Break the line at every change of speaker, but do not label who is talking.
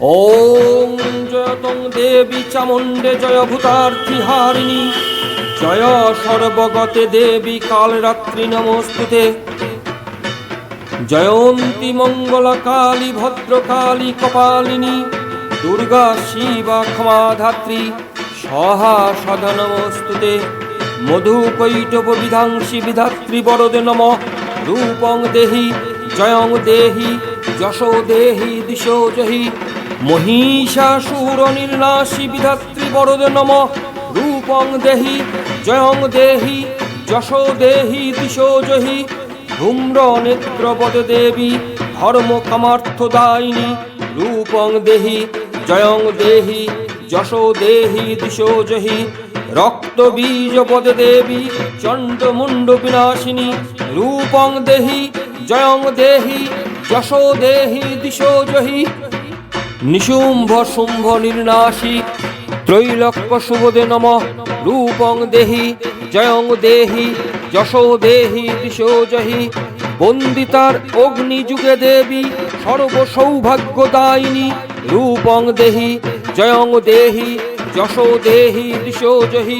ওম জয়তং দেবী চামুণ্ডে জয় ভূতার্থিহারিণী জয় সর্বগতে দেবী কালরাত্রি নমস্তুতে। জয়ন্তী মঙ্গলা কালী ভদ্রকালী কপালিনী দুর্গা শিবা ক্ষমাধাত্রী সহা সদা নমস্তুতে। মধুকৈটব বিধাংসি বিধাত্রী বরদে নমঃ। রূপং দেহি জয়ং দেহি যশো দেহি দিশো জহি। মহিষাসুর নির্নাশি বিধাত্রী বরদে নমঃ। রূপং দেহি জয়ং দেহি যশো দেহি দিশো জহি। ধূম্র নেত্রপদ দেবী ধর্ম কামার্থদায়িনী। রূপং দেহি জয়ং দেহি যশো দেহি দিশো জহি। রক্ত বীজ পদ দেবী চণ্ড মুণ্ড বিনাশিনী। রূপং দেহি জয়ং দেহি যশো দেহি দিশো জহি। নিশুম্ভ শুম্ভ নির্নাশী ত্রৈলোক্য শুভদে নমঃ। রূপং দেহি জয়ং দেহি যশো দেহি দিশো জহি। বন্দিতার অগ্নি যুগে দেবী সর্ব সৌভাগ্যদায়িনী। রূপং দেহি জয়ং দেহি যশো দেহি দিশো জহি।